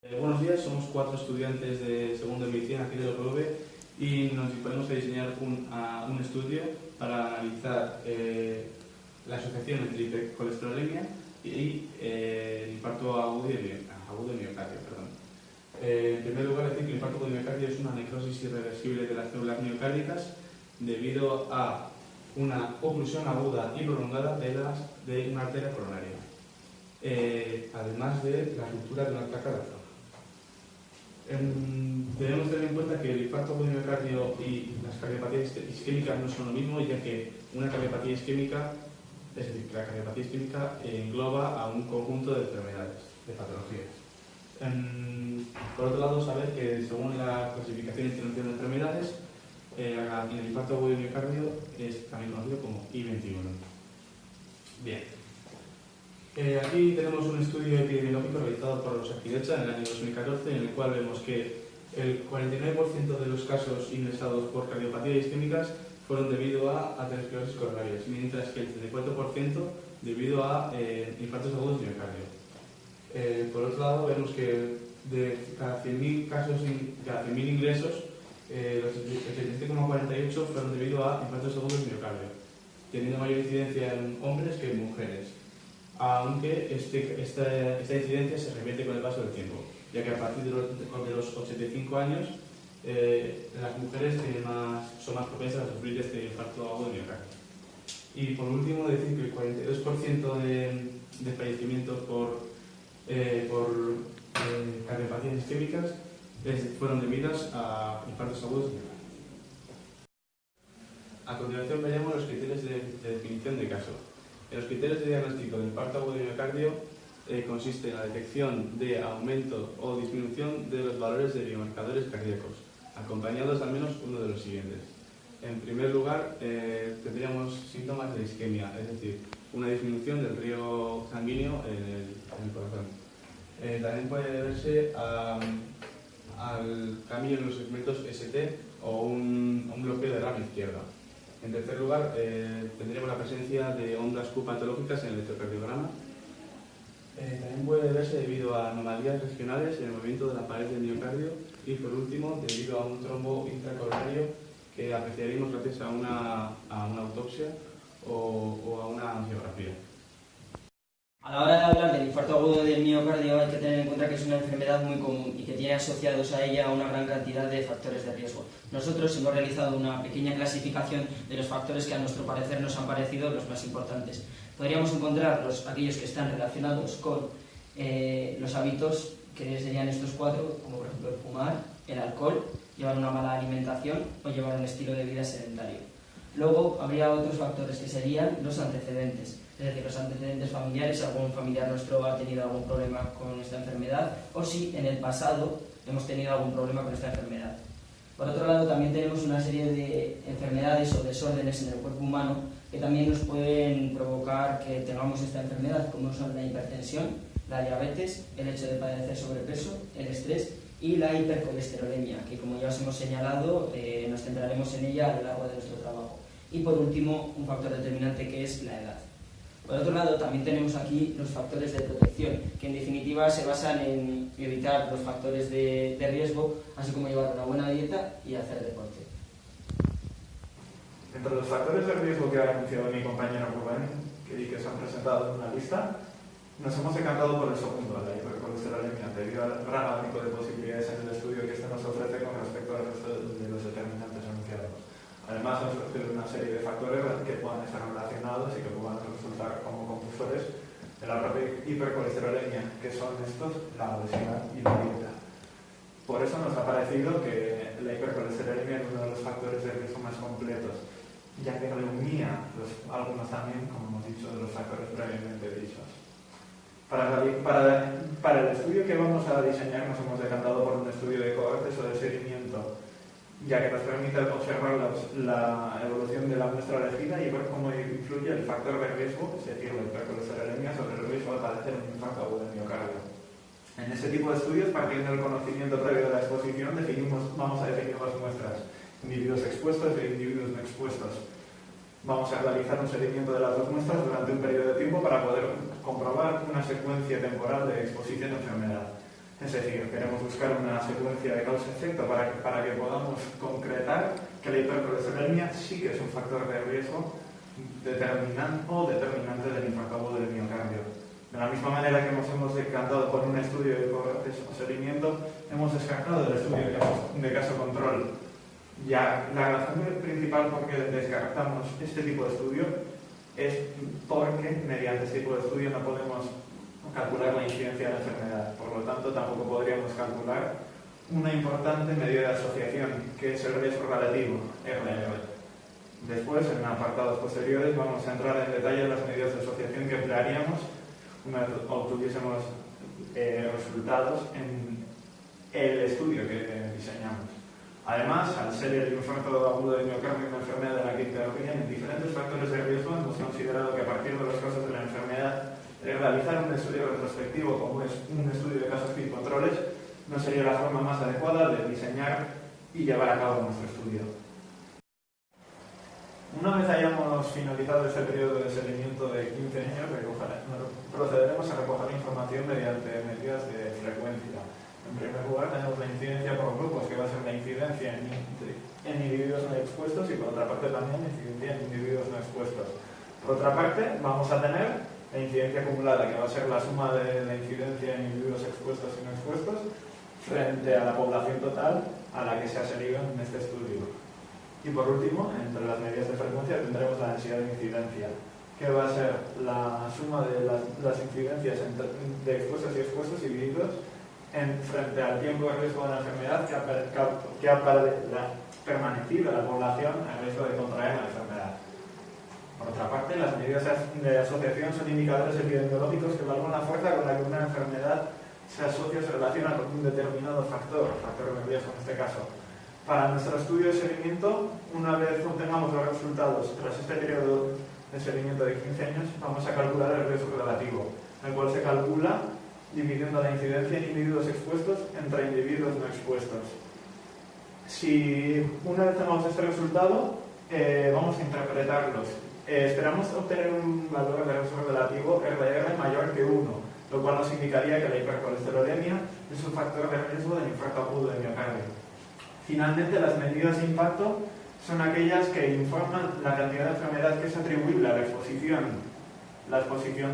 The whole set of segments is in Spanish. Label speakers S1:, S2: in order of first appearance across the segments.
S1: Buenos días, somos 4 estudiantes de segundo de medicina aquí de la UPV y nos disponemos a diseñar un estudio para analizar la asociación entre hipercolesterolemia y el infarto agudo de miocardio. En primer lugar, decir que el infarto agudo de miocardio es una necrosis irreversible de las células miocárdicas debido a una oclusión aguda y prolongada de una arteria coronaria, además de la ruptura de una placa de arteria. Debemos tener en cuenta que el infarto agudo de miocardio y las cardiopatías isquémicas no son lo mismo, ya que una cardiopatía isquémica, es decir, que la cardiopatía isquémica engloba a un conjunto de enfermedades, de patologías. Por otro lado, saber que según la clasificación internacional de enfermedades, el infarto agudo de miocardio es también conocido como I-21. Bien. Aquí tenemos un estudio epidemiológico realizado por los Arquidecha en el año 2014, en el cual vemos que el 49% de los casos ingresados por cardiopatía isquémicas fueron debido a aterosclerosis coronarias, mientras que el 34% debido a infartos agudos de miocardio. Por otro lado, vemos que de cada 100.000 casos, cada 100.000 ingresos, los 87,48 fueron debido a infartos agudos de miocardio, teniendo mayor incidencia en hombres que en mujeres. Aunque esta incidencia se repite con el paso del tiempo, ya que a partir de los 85 años las mujeres son más propensas a sufrir este infarto agudo de miocardio. Y por último, decir que el 42% de fallecimientos por cardiopatías isquémicas fueron debidas a infartos agudos de miocardio. A continuación veremos los criterios de definición de caso. En los criterios de diagnóstico del infarto agudo de miocardio consiste en la detección de aumento o disminución de los valores de biomarcadores cardíacos, acompañados al menos uno de los siguientes. En primer lugar, tendríamos síntomas de isquemia, es decir, una disminución del río sanguíneo en el corazón. También puede deberse al cambio en los segmentos ST o un bloqueo de rama izquierda. En tercer lugar, tendremos la presencia de ondas Q patológicas en el electrocardiograma. También puede deberse debido a anomalías regionales en el movimiento de la pared del miocardio y, por último, debido a un trombo intracoronario que apreciaremos gracias a una autopsia o a una angiografía.
S2: A la hora de hablar del infarto agudo del miocardio hay que tener en cuenta que es una enfermedad muy común y que tiene asociados a ella una gran cantidad de factores de riesgo. Nosotros hemos realizado una pequeña clasificación de los factores que a nuestro parecer nos han parecido los más importantes. Podríamos encontrar aquellos que están relacionados con los hábitos, que serían estos 4, como por ejemplo el fumar, el alcohol, llevar una mala alimentación o llevar un estilo de vida sedentario. Luego habría otros factores que serían los antecedentes. Es decir, los antecedentes familiares, algún familiar nuestro ha tenido algún problema con esta enfermedad o si en el pasado hemos tenido algún problema con esta enfermedad. Por otro lado, también tenemos una serie de enfermedades o desórdenes en el cuerpo humano que también nos pueden provocar que tengamos esta enfermedad, como son la hipertensión, la diabetes, el hecho de padecer sobrepeso, el estrés y la hipercolesterolemia, que como ya os hemos señalado, nos centraremos en ella a lo largo de nuestro trabajo. Y por último, un factor determinante que es la edad. Por otro lado, también tenemos aquí los factores de protección, que en definitiva se basan en evitar los factores de riesgo, así como llevar una buena dieta y hacer deporte.
S3: Entre los factores de riesgo que ha anunciado mi compañero Rubén, que se han presentado en una lista, nos hemos decantado por el segundo, la hipercolesterolemia, debido al gran abanico de posibilidades en el estudio que este nos ofrece con respecto al resto de los determinantes anunciados. Además, nos ofrece una serie de factores que puedan estar relacionados y que puedan resultar como compulsores de la propia hipercolesterolemia, que son estos, la obesidad y la dieta. Por eso nos ha parecido que la hipercolesterolemia es uno de los factores de riesgo más completos, ya que reunía algunos también, como hemos dicho, de los factores previamente dichos. Para el estudio que vamos a diseñar nos hemos decantado por un estudio de cohortes o de seguimiento, ya que nos permite observar la evolución de la muestra elegida y ver cómo influye el factor de riesgo, es decir, la hipercolesterolemia, sobre el riesgo de padecer un infarto agudo de miocardio. En este tipo de estudios, partiendo del conocimiento previo de la exposición, vamos a definir las muestras, individuos expuestos e individuos no expuestos. Vamos a realizar un seguimiento de las dos muestras durante un periodo de tiempo para poder comprobar una secuencia temporal de exposición a enfermedad. Es decir, queremos buscar una secuencia de causa-efecto para que podamos concretar que la hipercolesterolemia sí que es un factor de riesgo determinante del infarto agudo del miocardio. De la misma manera que nos hemos decantado por un estudio de seguimiento, hemos descartado el estudio de caso control. Ya la razón principal por qué descartamos este tipo de estudio es porque mediante este tipo de estudio no podemos calcular la incidencia de la enfermedad. Por lo tanto, tampoco podríamos calcular una importante medida de asociación, que es el riesgo relativo, RR. Después, en apartados posteriores, vamos a entrar en detalle en las medidas de asociación que emplearíamos una vez obtuviésemos resultados en el estudio que diseñamos. Además, al ser el infarto agudo del miocardio una enfermedad de la que intervienen diferentes factores de riesgo, hemos considerado que a partir de los casos de la enfermedad, realizar un estudio retrospectivo como es un estudio de casos y controles no sería la forma más adecuada de diseñar y llevar a cabo nuestro estudio. Una vez hayamos finalizado este periodo de seguimiento de 15 años, procederemos a recoger información mediante medidas de frecuencia. En primer lugar, tenemos la incidencia por grupos, que va a ser la incidencia en individuos no expuestos y por otra parte también la incidencia en individuos no expuestos. Por otra parte, vamos a tener la incidencia acumulada, que va a ser la suma de la incidencia en individuos expuestos y no expuestos frente a la población total a la que se ha seguido en este estudio. Y por último, entre las medidas de frecuencia tendremos la densidad de incidencia, que va a ser la suma de las incidencias de expuestos y expuestos divididos frente al tiempo de riesgo de la enfermedad que ha permanecido la población a riesgo de contraer la enfermedad. Por otra parte, las medidas de asociación son indicadores epidemiológicos que evalúan la fuerza con la que una enfermedad se asocia o se relaciona con un determinado factor de riesgo en este caso. Para nuestro estudio de seguimiento, una vez obtengamos los resultados tras este periodo de seguimiento de 15 años, vamos a calcular el riesgo relativo, el cual se calcula dividiendo la incidencia en individuos expuestos entre individuos no expuestos. Si una vez tenemos este resultado, vamos a interpretarlos. Esperamos obtener un valor de riesgo relativo RR mayor que 1, lo cual nos indicaría que la hipercolesterolemia es un factor de riesgo del infarto agudo del miocardio. Finalmente, las medidas de impacto son aquellas que informan la cantidad de enfermedad que es atribuible a la exposición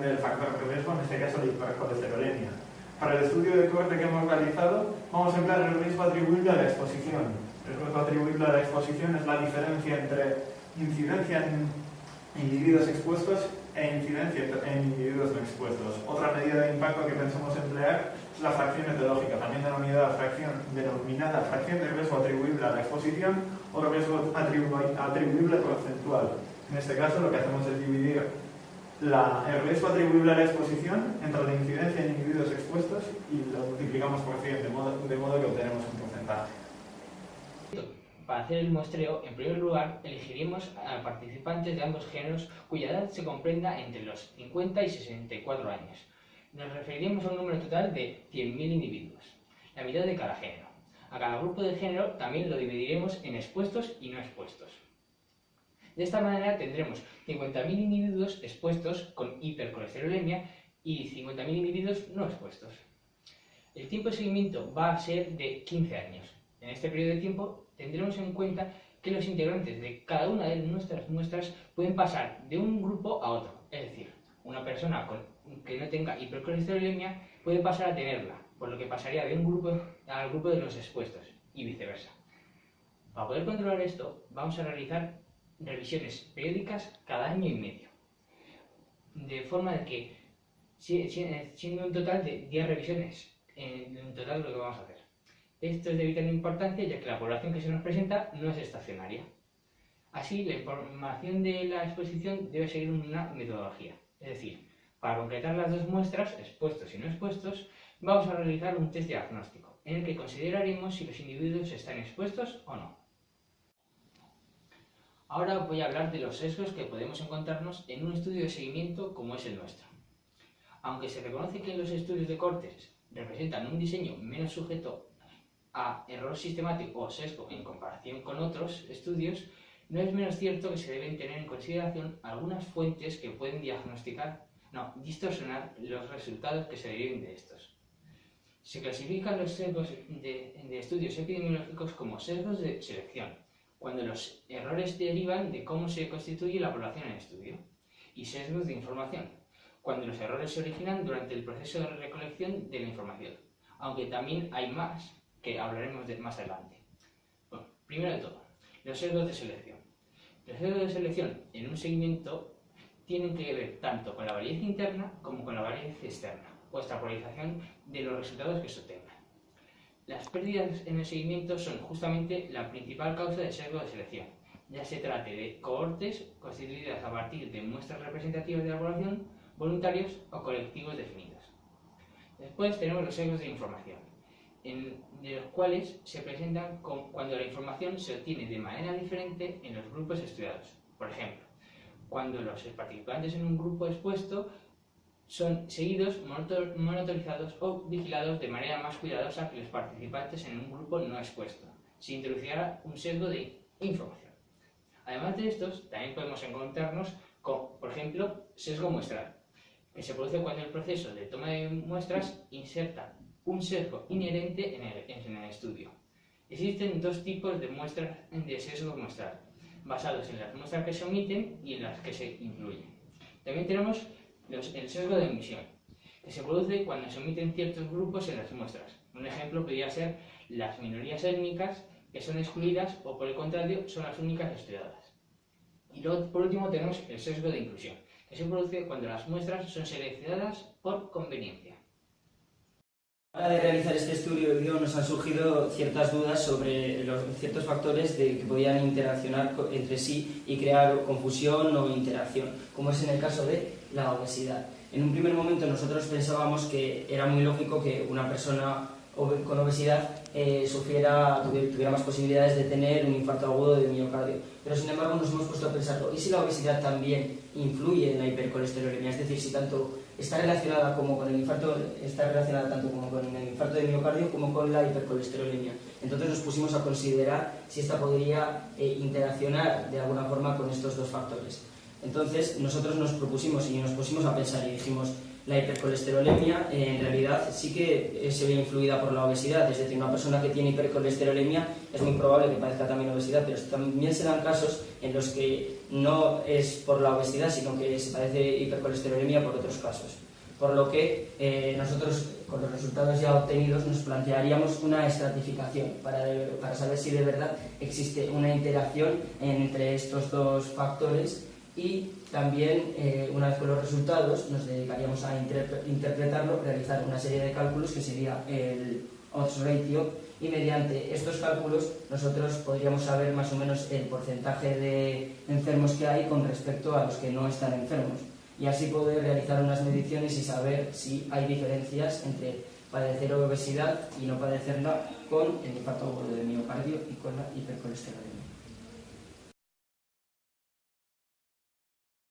S3: del factor de riesgo, en este caso la hipercolesterolemia. Para el estudio de cohorte que hemos realizado, vamos a emplear el riesgo atribuible a la exposición. El riesgo atribuible a la exposición es la diferencia entre incidencia en individuos expuestos e incidencia en individuos no expuestos. Otra medida de impacto que pensamos emplear es la fracción etológica, también denominada fracción de riesgo atribuible a la exposición o riesgo atribuible porcentual. En este caso, lo que hacemos es dividir el riesgo atribuible a la exposición entre la incidencia en individuos expuestos y lo multiplicamos por 100, de modo que obtenemos un porcentaje.
S4: Para hacer el muestreo, en primer lugar, elegiremos a participantes de ambos géneros cuya edad se comprenda entre los 50 y 64 años. Nos referiremos a un número total de 100.000 individuos, la mitad de cada género. A cada grupo de género también lo dividiremos en expuestos y no expuestos. De esta manera tendremos 50.000 individuos expuestos con hipercolesterolemia y 50.000 individuos no expuestos. El tiempo de seguimiento va a ser de 15 años. En este periodo de tiempo tendremos en cuenta que los integrantes de cada una de nuestras muestras pueden pasar de un grupo a otro. Es decir, una persona que no tenga hipercolesterolemia puede pasar a tenerla, por lo que pasaría de un grupo al grupo de los expuestos y viceversa. Para poder controlar esto, vamos a realizar revisiones periódicas cada año y medio, de forma de que, siendo un total de 10 revisiones en total lo que vamos a hacer. Esto es de vital importancia, ya que la población que se nos presenta no es estacionaria. Así, la información de la exposición debe seguir una metodología. Es decir, para concretar las dos muestras, expuestos y no expuestos, vamos a realizar un test diagnóstico, en el que consideraremos si los individuos están expuestos o no. Ahora voy a hablar de los sesgos que podemos encontrarnos en un estudio de seguimiento como es el nuestro. Aunque se reconoce que los estudios de cortes representan un diseño menos sujeto a error sistemático o sesgo en comparación con otros estudios, no es menos cierto que se deben tener en consideración algunas fuentes que pueden distorsionar los resultados que se deriven de estos. Se clasifican los sesgos de estudios epidemiológicos como sesgos de selección, cuando los errores derivan de cómo se constituye la población en estudio, y sesgos de información, cuando los errores se originan durante el proceso de recolección de la información, aunque también hay más, que hablaremos más adelante. Bueno, primero de todo, los sesgos de selección. Los sesgos de selección en un seguimiento tienen que ver tanto con la validez interna como con la validez externa, o extrapolarización de los resultados que se obtengan. Las pérdidas en el seguimiento son justamente la principal causa del sesgo de selección, ya se trate de cohortes constituidas a partir de muestras representativas de la población, voluntarios o colectivos definidos. Después tenemos los sesgos de información, de los cuales se presentan cuando la información se obtiene de manera diferente en los grupos estudiados. Por ejemplo, cuando los participantes en un grupo expuesto son seguidos, monitorizados o vigilados de manera más cuidadosa que los participantes en un grupo no expuesto. Se introducirá un sesgo de información. Además de estos, también podemos encontrarnos con, por ejemplo, sesgo muestral, que se produce cuando el proceso de toma de muestras inserta un sesgo inherente en el estudio. Existen dos tipos de sesgo muestral, basados en las muestras que se omiten y en las que se incluyen. También tenemos el sesgo de omisión, que se produce cuando se omiten ciertos grupos en las muestras. Un ejemplo podría ser las minorías étnicas, que son excluidas o, por el contrario, son las únicas estudiadas. Y luego, por último, tenemos el sesgo de inclusión, que se produce cuando las muestras son seleccionadas por conveniencia.
S2: A la hora de realizar este estudio nos han surgido ciertas dudas sobre ciertos factores que podían interaccionar entre sí y crear confusión o interacción, como es en el caso de la obesidad. En un primer momento nosotros pensábamos que era muy lógico que una persona con obesidad tuviera más posibilidades de tener un infarto agudo de miocardio, pero sin embargo nos hemos puesto a pensarlo, ¿y si la obesidad también influye en la hipercolesterolemia? Es decir, si tanto está relacionada como con el infarto, está relacionada tanto como con el infarto de miocardio como con la hipercolesterolemia. Entonces nos pusimos a considerar si esta podría interaccionar de alguna forma con estos dos factores. Entonces nosotros nos propusimos y nos pusimos a pensar y dijimos, la hipercolesterolemia en realidad sí que se ve influida por la obesidad, es decir, una persona que tiene hipercolesterolemia es muy probable que padezca también obesidad, pero también se dan casos en los que no es por la obesidad, sino que se padece hipercolesterolemia por otros casos. Por lo que nosotros, con los resultados ya obtenidos, nos plantearíamos una estratificación para saber si de verdad existe una interacción entre estos dos factores. Y también, una vez con los resultados, nos dedicaríamos a interpretarlo, realizar una serie de cálculos que sería el odds ratio, y mediante estos cálculos nosotros podríamos saber más o menos el porcentaje de enfermos que hay con respecto a los que no están enfermos, y así poder realizar unas mediciones y saber si hay diferencias entre padecer obesidad y no padecerla con el infarto agudo de miocardio y con la hipercolesterolemia.